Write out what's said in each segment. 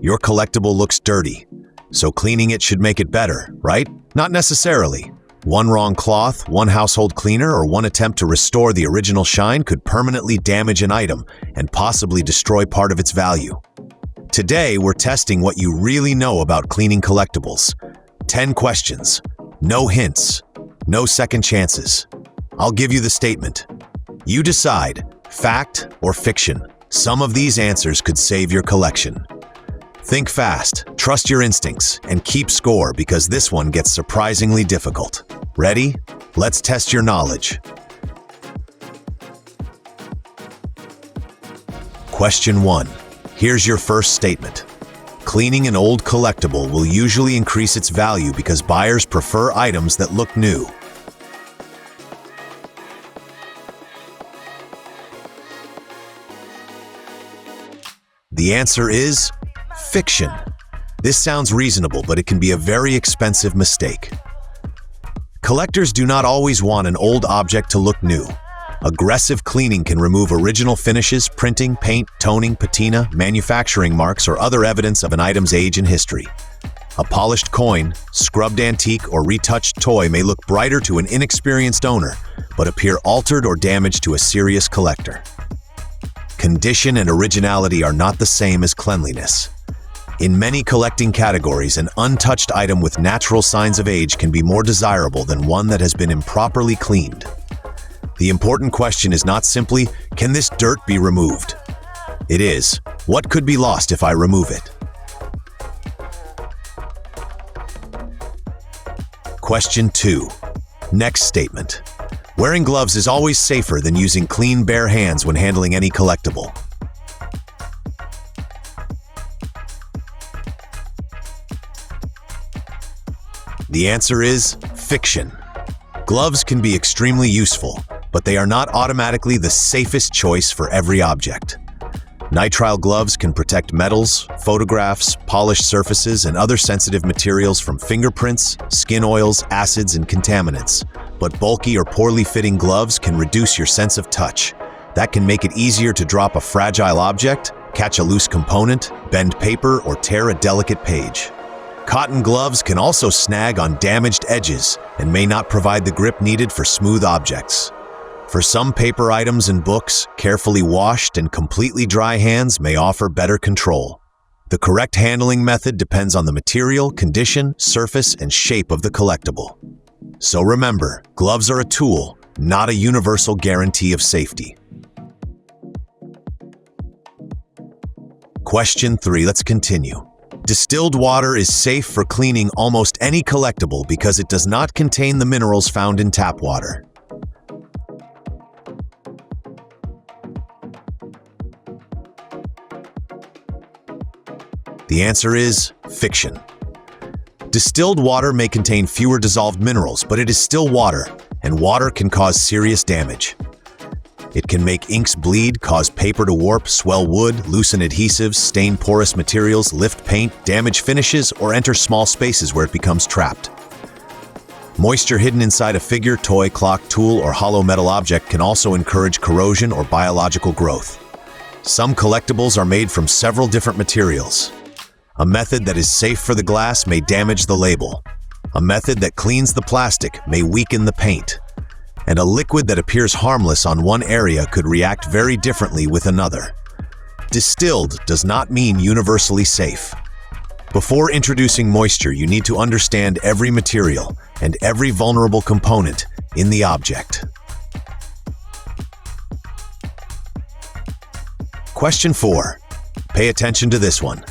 Your collectible looks dirty, so cleaning it should make it better, right? Not necessarily. One wrong cloth, one household cleaner, or one attempt to restore the original shine could permanently damage an item and possibly destroy part of its value. Today, we're testing what you really know about cleaning collectibles. 10 questions, no hints, no second chances. I'll give you the statement. You decide, fact or fiction. Some of these answers could save your collection. Think fast, trust your instincts, and keep score because this one gets surprisingly difficult. Ready? Let's test your knowledge. Question 1. Here's your first statement. Cleaning an old collectible will usually increase its value because buyers prefer items that look new. The answer is fiction. This sounds reasonable, but it can be a very expensive mistake. Collectors do not always want an old object to look new. Aggressive cleaning can remove original finishes, printing, paint, toning, patina, manufacturing marks, or other evidence of an item's age and history. A polished coin, scrubbed antique, or retouched toy may look brighter to an inexperienced owner, but appear altered or damaged to a serious collector. Condition and originality are not the same as cleanliness. In many collecting categories, an untouched item with natural signs of age can be more desirable than one that has been improperly cleaned. The important question is not simply, can this dirt be removed? It is, what could be lost if I remove it? Question 2. Next statement. Wearing gloves is always safer than using clean, bare hands when handling any collectible. The answer is fiction. Gloves can be extremely useful, but they are not automatically the safest choice for every object. Nitrile gloves can protect metals, photographs, polished surfaces, and other sensitive materials from fingerprints, skin oils, acids, and contaminants. But bulky or poorly fitting gloves can reduce your sense of touch. That can make it easier to drop a fragile object, catch a loose component, bend paper, or tear a delicate page. Cotton gloves can also snag on damaged edges and may not provide the grip needed for smooth objects. For some paper items and books, carefully washed and completely dry hands may offer better control. The correct handling method depends on the material, condition, surface, and shape of the collectible. So remember, gloves are a tool, not a universal guarantee of safety. Question 3, let's continue. Distilled water is safe for cleaning almost any collectible because it does not contain the minerals found in tap water. The answer is fiction. Distilled water may contain fewer dissolved minerals, but it is still water, and water can cause serious damage. It can make inks bleed, cause paper to warp, swell wood, loosen adhesives, stain porous materials, lift paint, damage finishes, or enter small spaces where it becomes trapped. Moisture hidden inside a figure, toy, clock, tool, or hollow metal object can also encourage corrosion or biological growth. Some collectibles are made from several different materials. A method that is safe for the glass may damage the label. A method that cleans the plastic may weaken the paint. And a liquid that appears harmless on one area could react very differently with another. Distilled does not mean universally safe. Before introducing moisture, you need to understand every material and every vulnerable component in the object. Question 4. Pay attention to this one.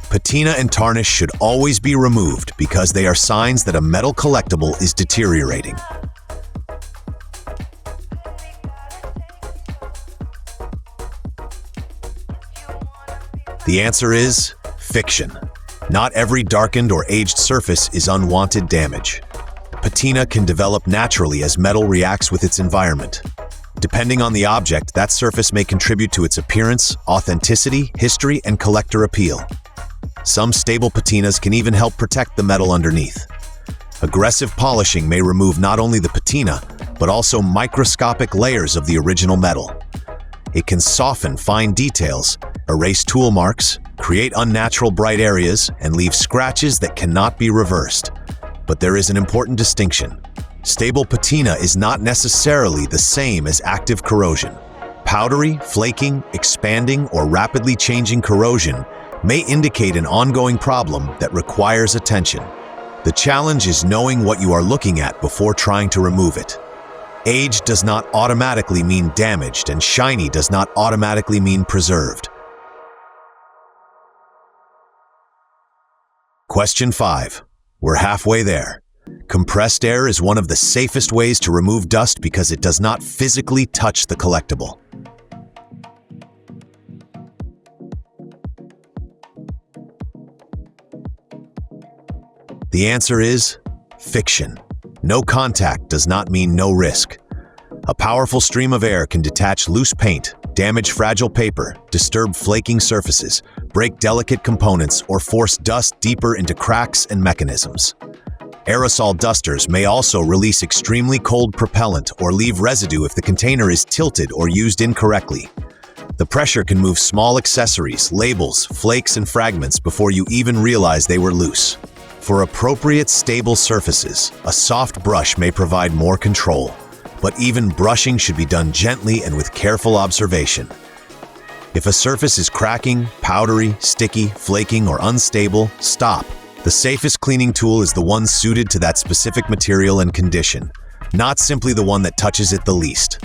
Patina and tarnish should always be removed because they are signs that a metal collectible is deteriorating. The answer is fiction. Not every darkened or aged surface is unwanted damage. Patina can develop naturally as metal reacts with its environment. Depending on the object, that surface may contribute to its appearance, authenticity, history, and collector appeal. Some stable patinas can even help protect the metal underneath. Aggressive polishing may remove not only the patina, but also microscopic layers of the original metal. It can soften fine details, erase tool marks, create unnatural bright areas, and leave scratches that cannot be reversed. But there is an important distinction. Stable patina is not necessarily the same as active corrosion. Powdery, flaking, expanding, or rapidly changing corrosion may indicate an ongoing problem that requires attention. The challenge is knowing what you are looking at before trying to remove it. Age does not automatically mean damaged, and shiny does not automatically mean preserved. Question 5. We're halfway there. Compressed air is one of the safest ways to remove dust because it does not physically touch the collectible. The answer is fiction. No contact does not mean no risk. A powerful stream of air can detach loose paint, damage fragile paper, disturb flaking surfaces, break delicate components, or force dust deeper into cracks and mechanisms. Aerosol dusters may also release extremely cold propellant or leave residue if the container is tilted or used incorrectly. The pressure can move small accessories, labels, flakes, and fragments before you even realize they were loose. For appropriate stable surfaces, a soft brush may provide more control, but even brushing should be done gently and with careful observation. If a surface is cracking, powdery, sticky, flaking, or unstable, stop. The safest cleaning tool is the one suited to that specific material and condition, not simply the one that touches it the least.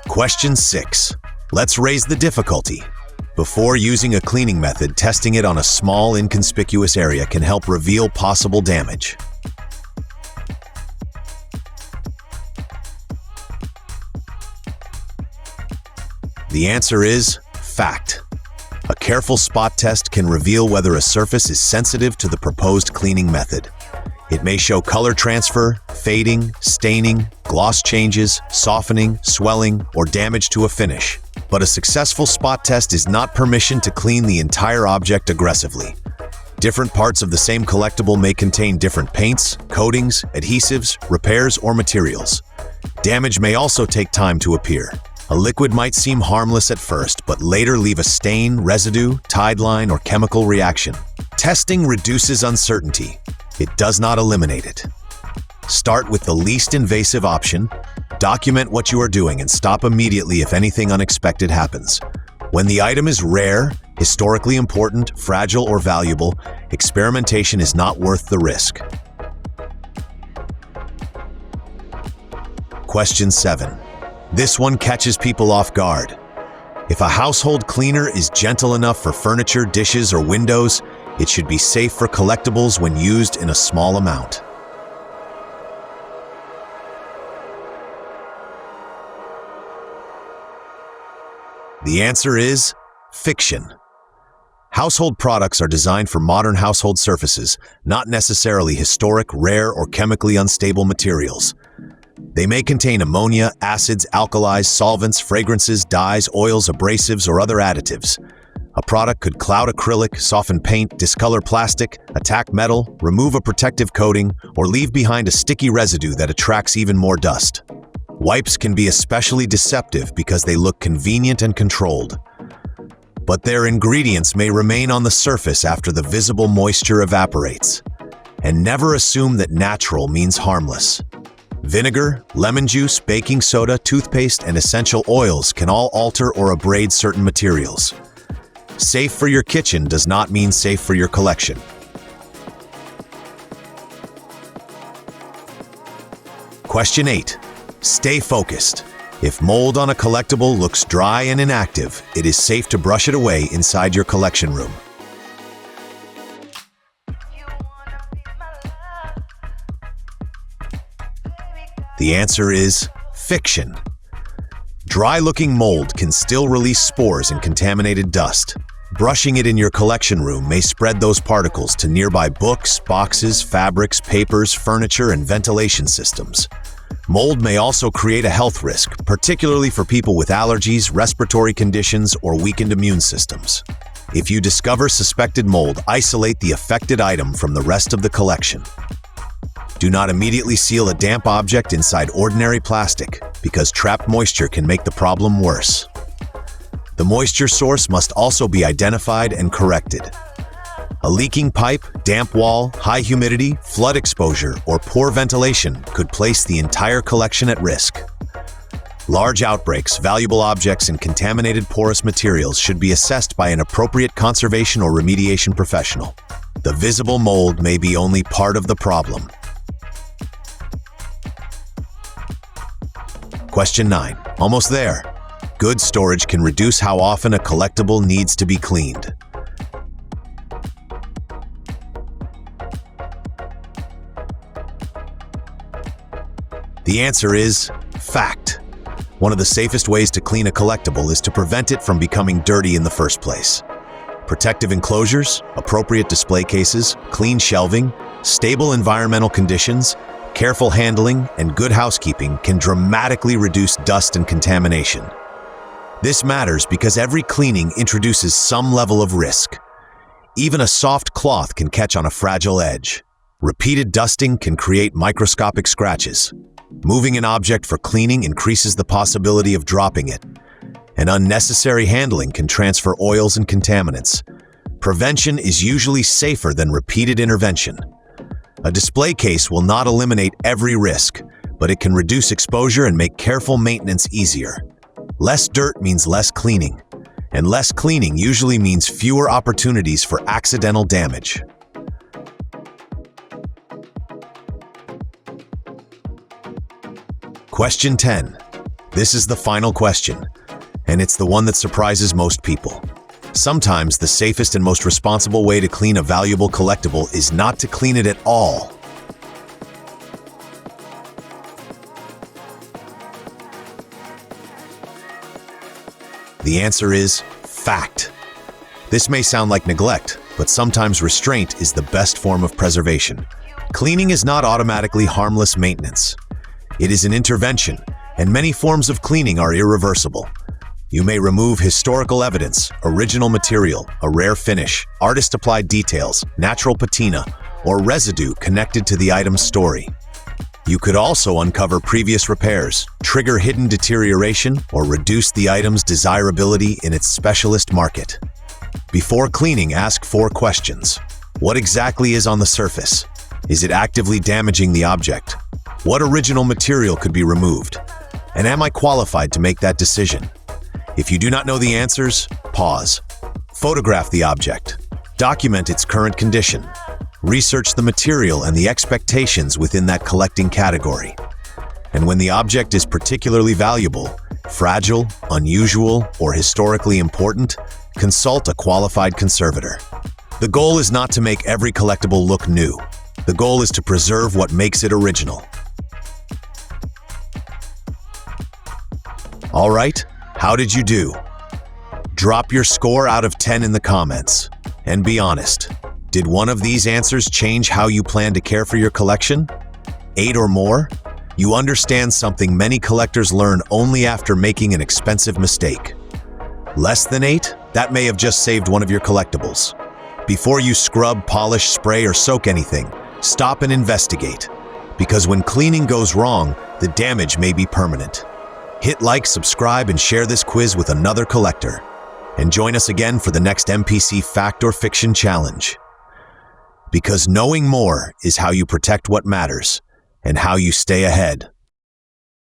Question 6. Let's raise the difficulty. Before using a cleaning method, testing it on a small, inconspicuous area can help reveal possible damage. The answer is fact. A careful spot test can reveal whether a surface is sensitive to the proposed cleaning method. It may show color transfer, fading, staining, gloss changes, softening, swelling, or damage to a finish. But a successful spot test is not permission to clean the entire object aggressively. Different parts of the same collectible may contain different paints, coatings, adhesives, repairs, or materials. Damage may also take time to appear. A liquid might seem harmless at first, but later leave a stain, residue, tide line, or chemical reaction. Testing reduces uncertainty. It does not eliminate it. Start with the least invasive option, document what you are doing, and stop immediately if anything unexpected happens. When the item is rare, historically important, fragile, or valuable, experimentation is not worth the risk. Question 7. This one catches people off guard. If a household cleaner is gentle enough for furniture, dishes, or windows, it should be safe for collectibles when used in a small amount. The answer is fiction. Household products are designed for modern household surfaces, not necessarily historic, rare, or chemically unstable materials. They may contain ammonia, acids, alkalis, solvents, fragrances, dyes, oils, abrasives, or other additives. A product could cloud acrylic, soften paint, discolor plastic, attack metal, remove a protective coating, or leave behind a sticky residue that attracts even more dust. Wipes can be especially deceptive because they look convenient and controlled. But their ingredients may remain on the surface after the visible moisture evaporates. And never assume that natural means harmless. Vinegar, lemon juice, baking soda, toothpaste, and essential oils can all alter or abrade certain materials. Safe for your kitchen does not mean safe for your collection. Question 8. Stay focused. If mold on a collectible looks dry and inactive, it is safe to brush it away inside your collection room. The answer is fiction. Dry-looking mold can still release spores and contaminated dust. Brushing it in your collection room may spread those particles to nearby books, boxes, fabrics, papers, furniture, and ventilation systems. Mold may also create a health risk, particularly for people with allergies, respiratory conditions, or weakened immune systems. If you discover suspected mold, isolate the affected item from the rest of the collection. Do not immediately seal a damp object inside ordinary plastic, because trapped moisture can make the problem worse. The moisture source must also be identified and corrected. A leaking pipe, damp wall, high humidity, flood exposure, or poor ventilation could place the entire collection at risk. Large outbreaks, valuable objects, and contaminated porous materials should be assessed by an appropriate conservation or remediation professional. The visible mold may be only part of the problem. Question 9. Almost there. Good storage can reduce how often a collectible needs to be cleaned. The answer is fact. One of the safest ways to clean a collectible is to prevent it from becoming dirty in the first place. Protective enclosures, appropriate display cases, clean shelving, stable environmental conditions, careful handling, and good housekeeping can dramatically reduce dust and contamination. This matters because every cleaning introduces some level of risk. Even a soft cloth can catch on a fragile edge. Repeated dusting can create microscopic scratches. Moving an object for cleaning increases the possibility of dropping it, and unnecessary handling can transfer oils and contaminants. Prevention is usually safer than repeated intervention. A display case will not eliminate every risk, but it can reduce exposure and make careful maintenance easier. Less dirt means less cleaning, and less cleaning usually means fewer opportunities for accidental damage. Question 10. This is the final question, and it's the one that surprises most people. Sometimes the safest and most responsible way to clean a valuable collectible is not to clean it at all. The answer is fact. This may sound like neglect, but sometimes restraint is the best form of preservation. Cleaning is not automatically harmless maintenance. It is an intervention, and many forms of cleaning are irreversible. You may remove historical evidence, original material, a rare finish, artist-applied details, natural patina, or residue connected to the item's story. You could also uncover previous repairs, trigger hidden deterioration, or reduce the item's desirability in its specialist market. Before cleaning, ask 4 questions. What exactly is on the surface? Is it actively damaging the object? What original material could be removed? And am I qualified to make that decision? If you do not know the answers, pause. Photograph the object. Document its current condition. Research the material and the expectations within that collecting category. And when the object is particularly valuable, fragile, unusual, or historically important, consult a qualified conservator. The goal is not to make every collectible look new. The goal is to preserve what makes it original. All right, how did you do? Drop your score out of 10 in the comments. And be honest, did one of these answers change how you plan to care for your collection? 8 or more? You understand something many collectors learn only after making an expensive mistake. Less than 8? That may have just saved one of your collectibles. Before you scrub, polish, spray, or soak anything, stop and investigate. Because when cleaning goes wrong, the damage may be permanent. Hit like, subscribe, and share this quiz with another collector. And join us again for the next MPC Fact or Fiction Challenge. Because knowing more is how you protect what matters and how you stay ahead.